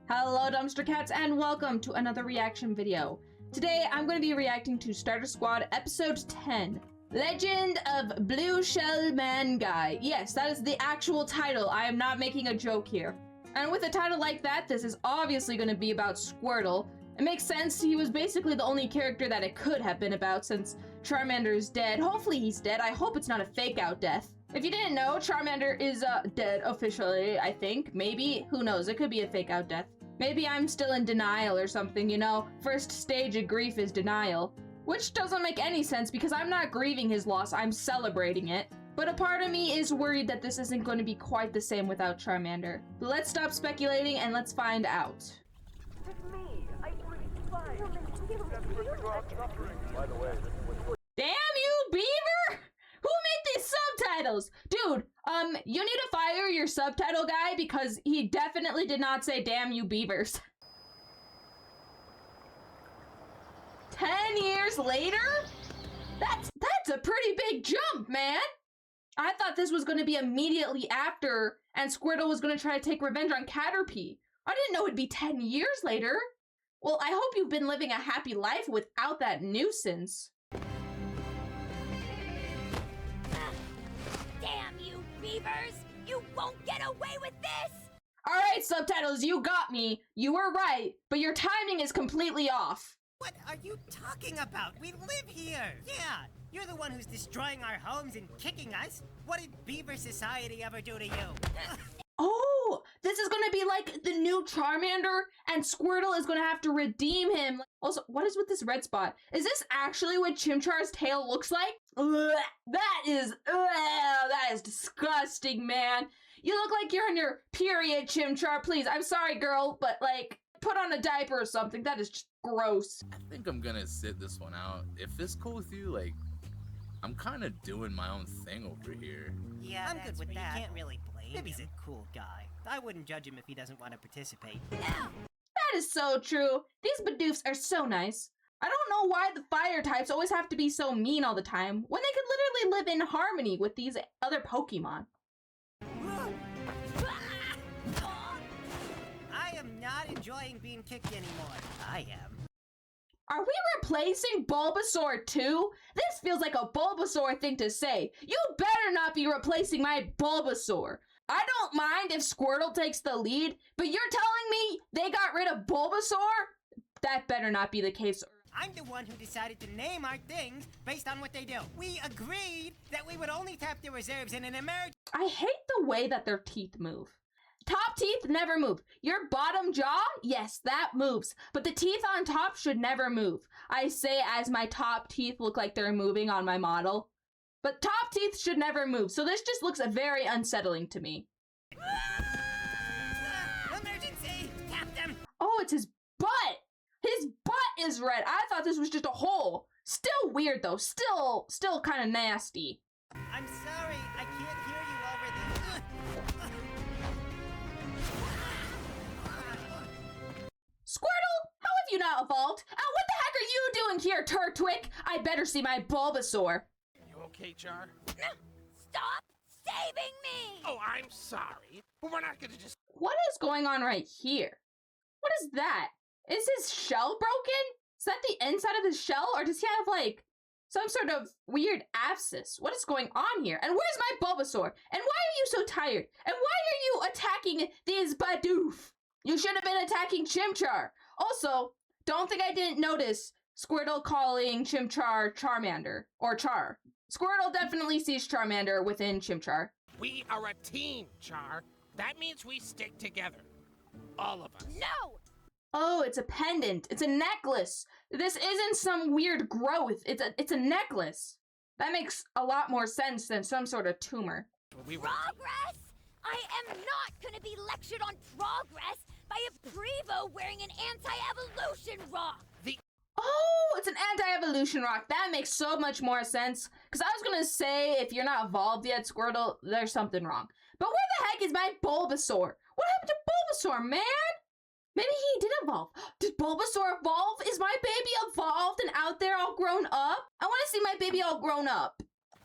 Hello Dumpster Cats and welcome to another reaction video. Today I'm going to be reacting to Starter Squad episode 10, Legend of Blue Shell Man Guy. Yes, that is the actual title. I am not making a joke here. And with a title like that, this is obviously going to be about Squirtle. It makes sense, he was basically the only character that it could have been about since Charmander is dead. Hopefully he's dead. I hope it's not a fake out death. If you didn't know, Charmander is dead officially, I think. Maybe, who knows, it could be a fake out death. Maybe I'm still in denial or something, you know? First stage of grief is denial. Which doesn't make any sense because I'm not grieving his loss, I'm celebrating it. But a part of me is worried that this isn't going to be quite the same without Charmander. But let's stop speculating and let's find out. It's me. I breathe fire. By the way, Damn you, Beaver! Who made these subtitles? Dude, you need to fire your subtitle guy because he definitely did not say damn you beavers. 10 years later? That's a pretty big jump, man. I thought this was going to be immediately after and Squirtle was going to try to take revenge on Caterpie. I didn't know it'd be 10 years later. Well, I hope you've been living a happy life without that nuisance. Damn you, beavers! You won't get away with this! Alright, subtitles, you got me. You were right, but your timing is completely off. What are you talking about? We live here! Yeah, you're the one who's destroying our homes and kicking us. What did Beaver Society ever do to you? Oh, this is gonna be like the new Charmander, and Squirtle is gonna have to redeem him. Also, what is with this red spot? Is this actually what Chimchar's tail looks like? Ugh, that is disgusting, man. You look like you're on your period, Chimchar. Please, I'm sorry, girl, but like, put on a diaper or something. That is just gross. I think I'm gonna sit this one out. If it's cool with you, like, I'm kind of doing my own thing over here. Yeah, I'm good with that. You can't really blame him. He's a cool guy. I wouldn't judge him if he doesn't want to participate. That is so true. These Bidoofs are so nice. I don't know why the fire types always have to be so mean all the time when they could literally live in harmony with these other Pokemon. I am not enjoying being kicked anymore. I am. Are we replacing Bulbasaur too? This feels like a Bulbasaur thing to say. You better not be replacing my Bulbasaur. I don't mind if Squirtle takes the lead, but you're telling me they got rid of Bulbasaur? That better not be the case. I'm the one who decided to name our things based on what they do. We agreed that we would only tap the reserves in an emergency. I hate the way that their teeth move. Top teeth never move. Your bottom jaw, yes, that moves. But the teeth on top should never move. I say as my top teeth look like they're moving on my model. But top teeth should never move, so this just looks very unsettling to me. Emergency! Tap them! Oh, it's his butt! His butt is red. I thought this was just a hole. Still weird though. Still kind of nasty. I'm sorry, I can't hear you over the... Squirtle, how have you not evolved? What the heck are you doing here, Turtwig? I better see my Bulbasaur. You okay, Char? Stop saving me! Oh, I'm sorry, but we're not gonna just... What is going on right here? What is that? Is his shell broken? Is that the inside of his shell? Or does he have, like, some sort of weird abscess? What is going on here? And where's my Bulbasaur? And why are you so tired? And why are you attacking these Bidoof? You should have been attacking Chimchar. Also, don't think I didn't notice Squirtle calling Chimchar Charmander. Or Char. Squirtle definitely sees Charmander within Chimchar. We are a team, Char. That means we stick together. All of us. No! Oh, it's a pendant. It's a necklace. This isn't some weird growth. It's a necklace. That makes a lot more sense than some sort of tumor. We were... Progress? I am not gonna be lectured on progress by a Prevo wearing an anti-evolution rock! Oh, it's an anti-evolution rock. That makes so much more sense. Because I was going to say, if you're not evolved yet, Squirtle, there's something wrong. But where the heck is my Bulbasaur? What happened to Bulbasaur, man? Maybe he did evolve. Did Bulbasaur evolve? Is my baby evolved and out there all grown up? I want to see my baby all grown up.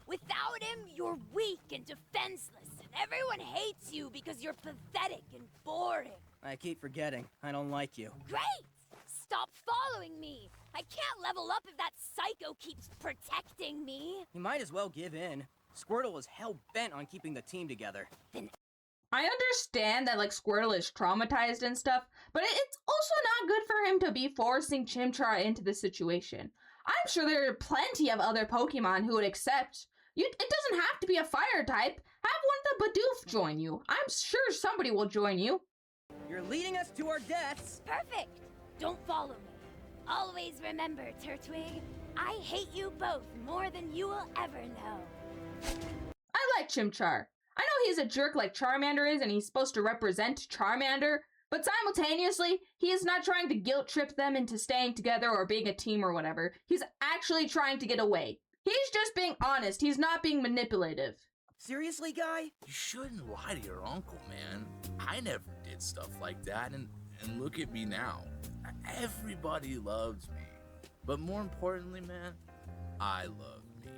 Without him, you're weak and defenseless. Everyone hates you because you're pathetic and boring. I keep forgetting. I don't like you. Great! Stop following me! I can't level up if that psycho keeps protecting me. You might as well give in. Squirtle is hell-bent on keeping the team together. I understand that, like, Squirtle is traumatized and stuff, but it's also not good for him to be forcing Chimchar into this situation. I'm sure there are plenty of other Pokemon who would accept. It doesn't have to be a fire type. Have one of the Bidoof join you. I'm sure somebody will join you. You're leading us to our deaths. Perfect! Don't follow me. Always remember, Turtwig, I hate you both more than you will ever know. I like Chimchar. I know he's a jerk like Charmander is and he's supposed to represent Charmander, but simultaneously, he is not trying to guilt trip them into staying together or being a team or whatever. He's actually trying to get away. He's just being honest. He's not being manipulative. Seriously, guy? You shouldn't lie to your uncle, man. I never did stuff like that, and look at me now. Everybody loves me. But more importantly, man, I love me.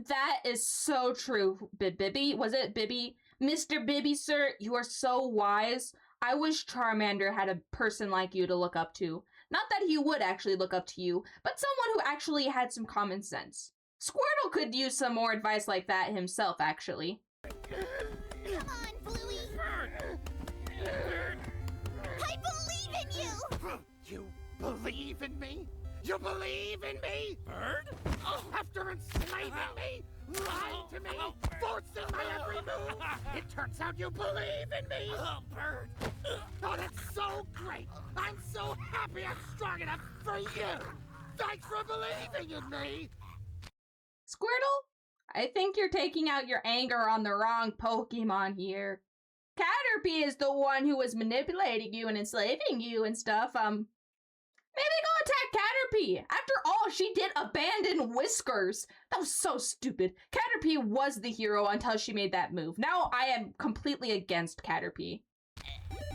That is so true, Bibby. Was it Bibby? Mr. Bibby, sir, you are so wise. I wish Charmander had a person like you to look up to. Not that he would actually look up to you, but someone who actually had some common sense. Squirtle could use some more advice like that himself, actually. Come on, Bluey! I believe in you! You believe in me? You believe in me? Bird? After enslaving me, lying to me, forcing my every move, it turns out you believe in me! Bird! Oh, that's so great! I'm so happy I'm strong enough for you! Thanks for believing in me! Squirtle, I think you're taking out your anger on the wrong Pokemon here. Caterpie is the one who was manipulating you and enslaving you and stuff. Maybe go attack Caterpie. After all, she did abandon Whiskers. That was so stupid. Caterpie was the hero until she made that move. Now I am completely against Caterpie.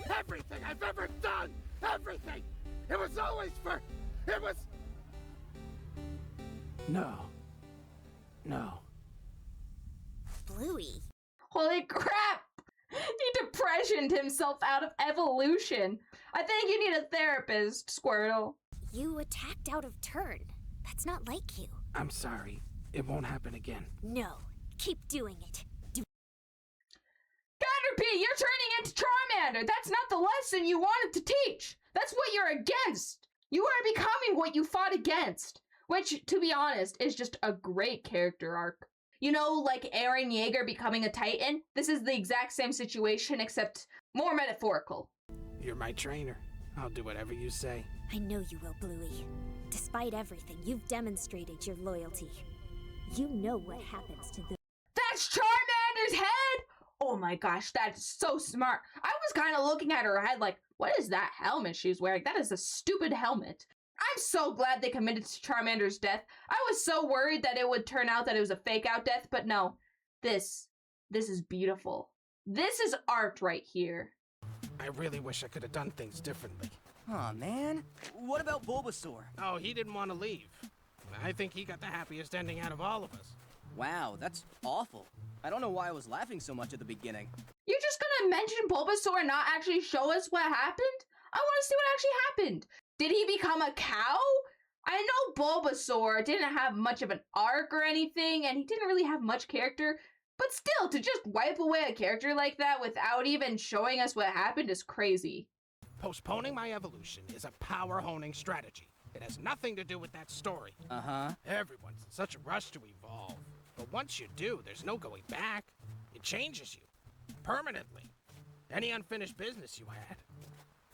Everything I've ever done! Everything! It was always for... It was... No. No. Bluey. Holy crap! He depressioned himself out of evolution. I think you need a therapist, Squirtle. You attacked out of turn. That's not like you. I'm sorry. It won't happen again. No. Keep doing it. Caterpie, you're turning into Charmander! That's not the lesson you wanted to teach! That's what you're against! You are becoming what you fought against! Which, to be honest, is just a great character arc. You know, like Eren Yeager becoming a Titan? This is the exact same situation, except more metaphorical. You're my trainer. I'll do whatever you say. I know you will, Bluey. Despite everything, you've demonstrated your loyalty. You know what happens to the— That's Charmander's head? Oh my gosh, that is so smart. I was kind of looking at her head like, what is that helmet she's wearing? That is a stupid helmet. I'm so glad they committed to Charmander's death. I was so worried that it would turn out that it was a fake out death, but no. This is beautiful. This is art right here. I really wish I could have done things differently. Aw, man. What about Bulbasaur? Oh, he didn't want to leave. I think he got the happiest ending out of all of us. Wow, that's awful. I don't know why I was laughing so much at the beginning. You're just gonna mention Bulbasaur and not actually show us what happened? I want to see what actually happened. Did he become a cow? I know Bulbasaur didn't have much of an arc or anything, and he didn't really have much character, but still, to just wipe away a character like that without even showing us what happened is crazy. Postponing my evolution is a power-honing strategy. It has nothing to do with that story. Uh-huh. Everyone's in such a rush to evolve. But once you do, there's no going back. It changes you. Permanently. Any unfinished business you had.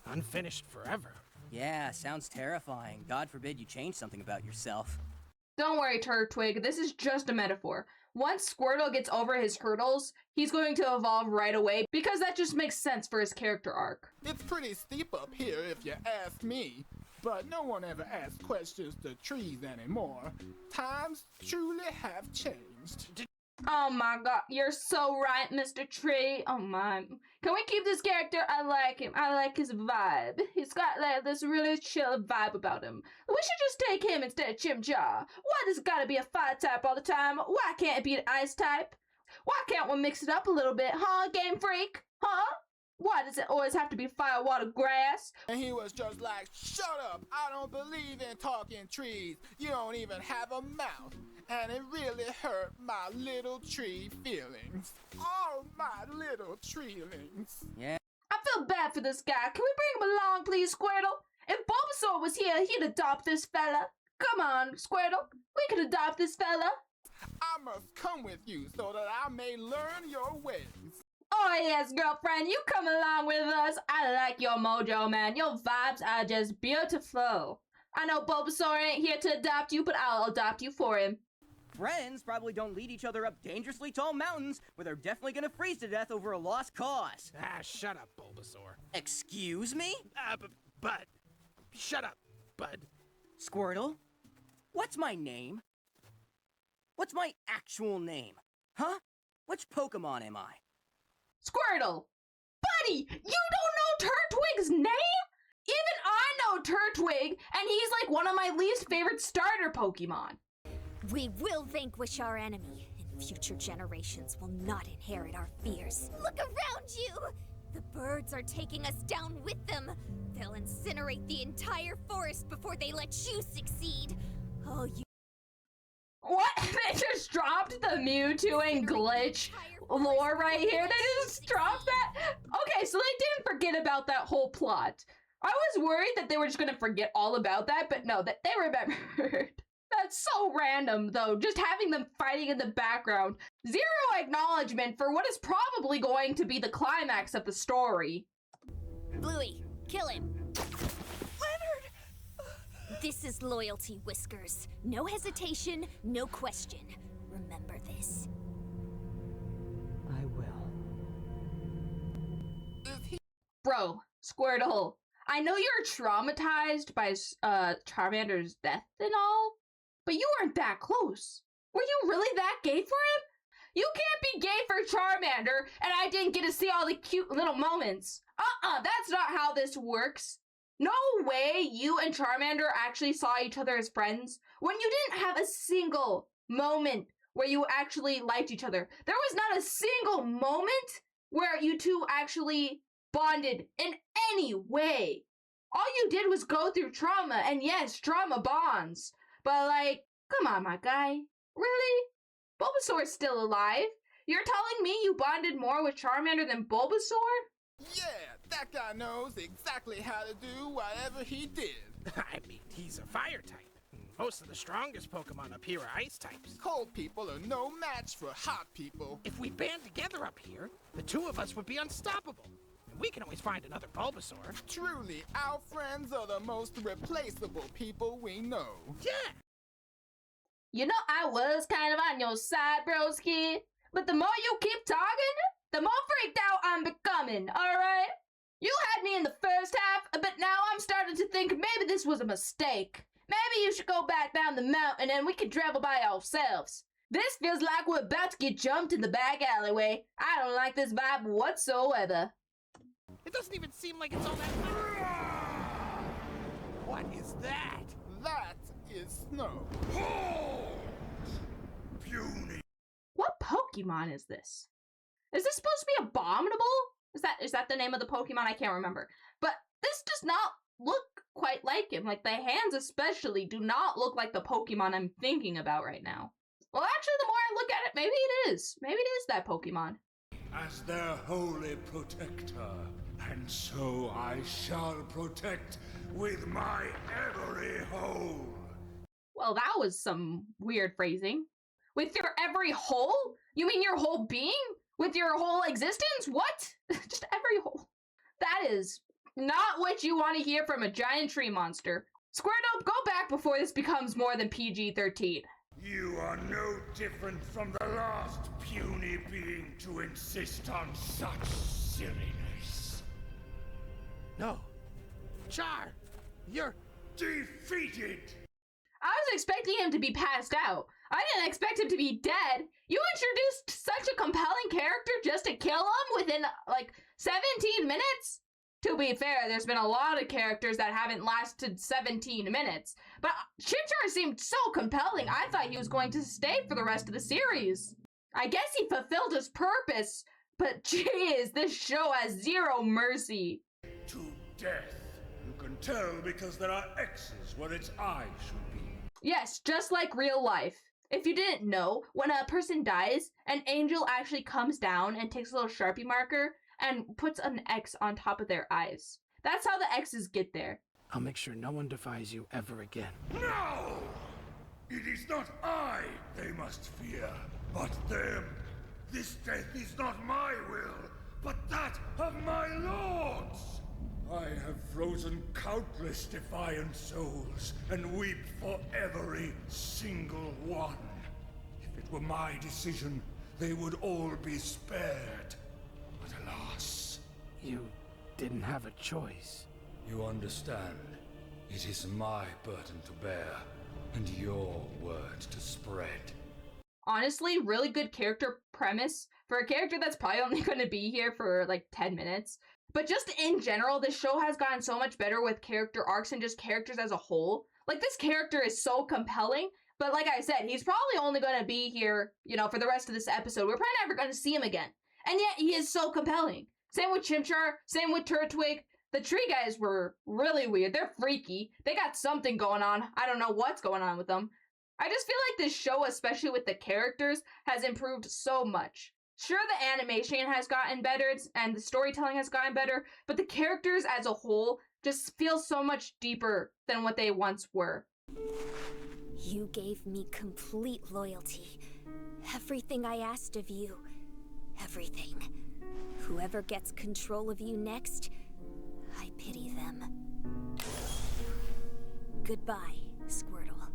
Unfinished forever. Yeah, sounds terrifying. God forbid you change something about yourself. Don't worry, Turtwig, this is just a metaphor. Once Squirtle gets over his hurdles, he's going to evolve right away because that just makes sense for his character arc. It's pretty steep up here if you ask me, but no one ever asks questions to trees anymore. Times truly have changed. Oh my god, you're so right, Mr. Tree. Oh my. Can we keep this character? I like him. I like his vibe. He's got like this really chill vibe about him. We should just take him instead of Chimchar. Why does it gotta be a fire type all the time? Why can't it be an ice type? Why can't we mix it up a little bit, huh, Game Freak? Huh? Why does it always have to be fire, water, grass? And he was just like, shut up, I don't believe in talking trees. You don't even have a mouth. And it really hurt my little tree feelings. Oh, my little treelings. Yeah. I feel bad for this guy. Can we bring him along, please, Squirtle? If Bulbasaur was here, he'd adopt this fella. Come on, Squirtle. We could adopt this fella. I must come with you so that I may learn your ways. Oh yes, girlfriend, you come along with us. I like your mojo, man. Your vibes are just beautiful. I know Bulbasaur ain't here to adopt you, but I'll adopt you for him. Friends probably don't lead each other up dangerously tall mountains where they're definitely gonna freeze to death over a lost cause. Ah, shut up, Bulbasaur. Excuse me? Bud. Shut up, Bud. Squirtle? What's my name? What's my actual name? Huh? Which Pokemon am I? Squirtle! Buddy, you don't know Turtwig's name? Even I know Turtwig, and he's like one of my least favorite starter Pokemon. We will vanquish our enemy, and future generations will not inherit our fears. Look around you! The birds are taking us down with them. They'll incinerate the entire forest before they let you succeed. Oh, you... What? They just dropped the Mewtwo and Glitch lore right here? They just dropped that? Okay, so they didn't forget about that whole plot. I was worried that they were just gonna forget all about that, but no, that they remembered. That's so random, though, just having them fighting in the background. Zero acknowledgement for what is probably going to be the climax of the story. Bluey, kill him. This is loyalty, Whiskers. No hesitation, no question. Remember this. I will. Bro, Squirtle, I know you're traumatized by Charmander's death and all, but you weren't that close. Were you really that gay for him? You can't be gay for Charmander, and I didn't get to see all the cute little moments. That's not how this works. No way you and Charmander actually saw each other as friends when you didn't have a single moment where you actually liked each other. There was not a single moment where you two actually bonded in any way. All you did was go through trauma, and yes, trauma bonds. But like, come on, my guy. Really? Bulbasaur's still alive? You're telling me you bonded more with Charmander than Bulbasaur? Yeah, that guy knows exactly how to do whatever he did. I mean, he's a fire type. Most of the strongest Pokemon up here are ice types. Cold people are no match for hot people. If we band together up here, the two of us would be unstoppable. And we can always find another Bulbasaur. Truly, our friends are the most replaceable people we know. Yeah! You know, I was kind of on your side, broski. But the more you keep talking, the more freaked out I'm becoming, alright? You had me in the first half, but now I'm starting to think maybe this was a mistake. Maybe you should go back down the mountain and we can travel by ourselves. This feels like we're about to get jumped in the back alleyway. I don't like this vibe whatsoever. It doesn't even seem like it's all that... What is that? That is snow. Puny. What Pokemon is this? Is this supposed to be Abominable? Is that the name of the Pokemon? I can't remember. But this does not look quite like him. Like, the hands especially do not look like the Pokemon I'm thinking about right now. Well, actually, the more I look at it, maybe it is. Maybe it is that Pokemon. As their holy protector, and so I shall protect with my every hole. Well, that was some weird phrasing. With your every hole? You mean your whole being? With your whole existence? What? Just every hole. That is not what you want to hear from a giant tree monster. Squirtle, go back before this becomes more than PG-13. You are no different from the last puny being to insist on such silliness. No. Char, you're defeated! I was expecting him to be passed out. I didn't expect him to be dead. You introduced such a compelling character just to kill him within, like, 17 minutes? To be fair, there's been a lot of characters that haven't lasted 17 minutes. But Chimchar seemed so compelling, I thought he was going to stay for the rest of the series. I guess he fulfilled his purpose, but jeez, this show has zero mercy. To death. You can tell because there are X's where its eyes should be. Yes, just like real life. If you didn't know, when a person dies, an angel actually comes down and takes a little Sharpie marker and puts an X on top of their eyes. That's how the X's get there. I'll make sure no one defies you ever again. No! It is not I they must fear, but them. This death is not my will, but that of my lords. I have frozen countless defiant souls and weep for every single one. If it were my decision, they would all be spared. But alas. You didn't have a choice. You understand. It is my burden to bear, and your word to spread. Honestly, really good character premise for a character that's probably only going to be here for like 10 minutes. But just in general, this show has gotten so much better with character arcs and just characters as a whole. Like, this character is so compelling, but like I said, he's probably only going to be here, you know, for the rest of this episode. We're probably never going to see him again. And yet, he is so compelling. Same with Chimchar, same with Turtwig. The tree guys were really weird. They're freaky. They got something going on. I don't know what's going on with them. I just feel like this show, especially with the characters, has improved so much. Sure, the animation has gotten better and the storytelling has gotten better, but the characters as a whole just feel so much deeper than what they once were. You gave me complete loyalty. Everything I asked of you. Everything. Whoever gets control of you next, I pity them. Goodbye, Squirtle.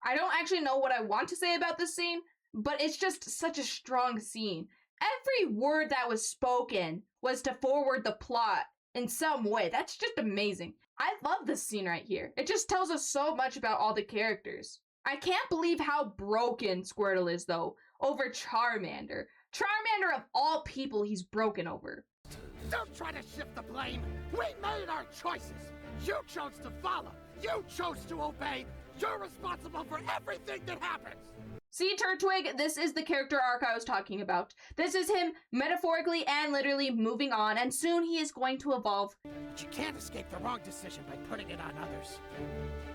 I don't actually know what I want to say about this scene, but it's just such a strong scene. Every word that was spoken was to forward the plot in some way. That's just amazing. I love this scene right here. It just tells us so much about all the characters. I can't believe how broken Squirtle is, though, over Charmander. Charmander, of all people, he's broken over. Don't try to shift the blame. We made our choices. You chose to follow. You chose to obey. You're responsible for everything that happens. See, Turtwig, this is the character arc I was talking about. This is him metaphorically and literally moving on, and soon he is going to evolve. But you can't escape the wrong decision by putting it on others.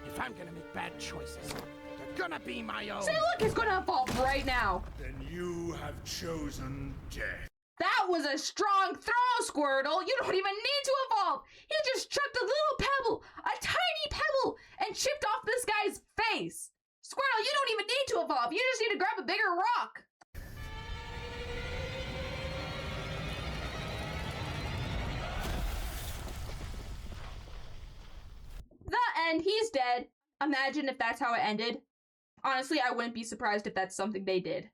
If I'm gonna make bad choices, they're gonna be my own. See, look, he's gonna evolve right now. Then you have chosen death. That was a strong throw, Squirtle. You don't even need to evolve. He just chucked a little pebble, a tiny pebble, and chipped off this guy's face. Squirtle, you don't even need to evolve. You just need to grab a bigger rock. The end. He's dead. Imagine if that's how it ended. Honestly, I wouldn't be surprised if that's something they did.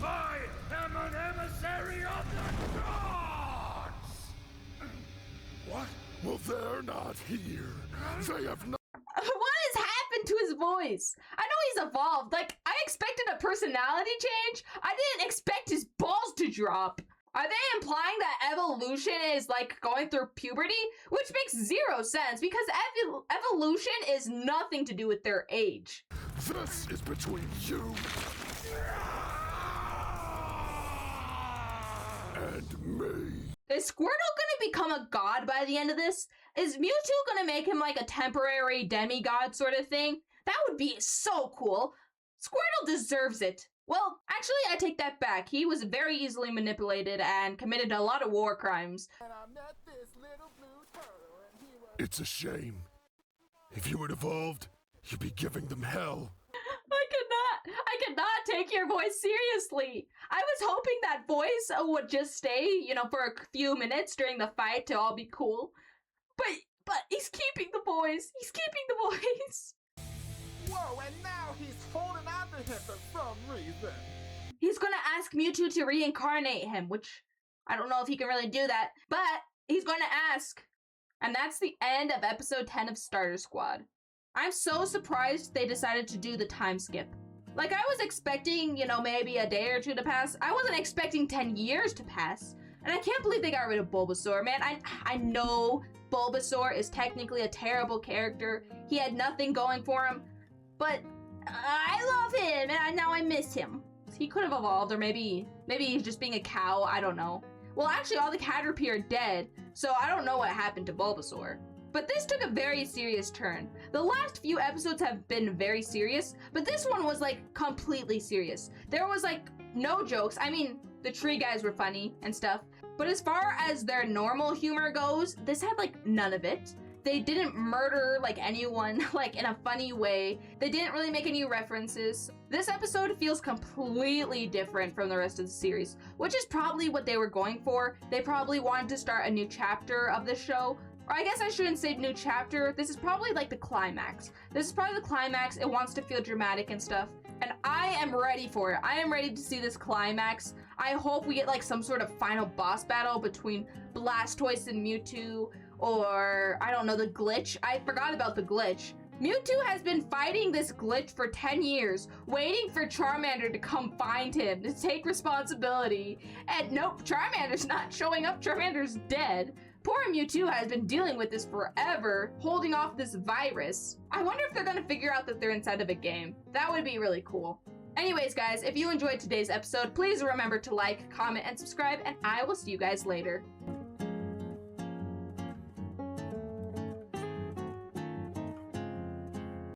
I am an emissary of the gods! What? Well, they're not here. They have not. What has happened to his voice? I know he's evolved. Like, I expected a personality change. I didn't expect his balls to drop. Are they implying that evolution is like going through puberty? Which makes zero sense because evolution is nothing to do with their age. This is between you and me. Is Squirtle gonna become a god by the end of this? Is Mewtwo gonna make him like a temporary demigod sort of thing? That would be so cool. Squirtle deserves it. Well, actually, I take that back. He was very easily manipulated and committed a lot of war crimes. It's a shame. If you had evolved, you'd be giving them hell. I could not take your voice seriously. I was hoping that voice would just stay, you know, for a few minutes during the fight to all be cool. But he's keeping the voice. He's keeping the voice. Whoa, and now he's holding on to him for some reason. He's gonna ask Mewtwo to reincarnate him, which I don't know if he can really do that, but he's gonna ask. And that's the end of episode 10 of Starter Squad. I'm so surprised they decided to do the time skip. Like, I was expecting, you know, maybe a day or two to pass. I wasn't expecting 10 years to pass. And I can't believe they got rid of Bulbasaur, man. I know Bulbasaur is technically a terrible character. He had nothing going for him. But I love him, and now I miss him. He could have evolved, or maybe he's just being a cow, I don't know. Well, actually, all the Caterpie are dead, so I don't know what happened to Bulbasaur. But this took a very serious turn. The last few episodes have been very serious, but this one was like completely serious. There was like no jokes. I mean, the tree guys were funny and stuff, but as far as their normal humor goes, this had like none of it. They didn't murder like anyone like in a funny way. They didn't really make any references. This episode feels completely different from the rest of the series, which is probably what they were going for. They probably wanted to start a new chapter of the show. Or I guess I shouldn't say new chapter. This is probably like the climax. This is probably the climax. It wants to feel dramatic and stuff. And I am ready for it. I am ready to see this climax. I hope we get like some sort of final boss battle between Blastoise and Mewtwo. Or, I don't know, the glitch. I forgot about the glitch. Mewtwo has been fighting this glitch for 10 years, waiting for Charmander to come find him, to take responsibility. And nope, Charmander's not showing up. Charmander's dead. Poor Mewtwo has been dealing with this forever, holding off this virus. I wonder if they're gonna figure out that they're inside of a game. That would be really cool. Anyways, guys, if you enjoyed today's episode, please remember to like, comment, and subscribe, and I will see you guys later.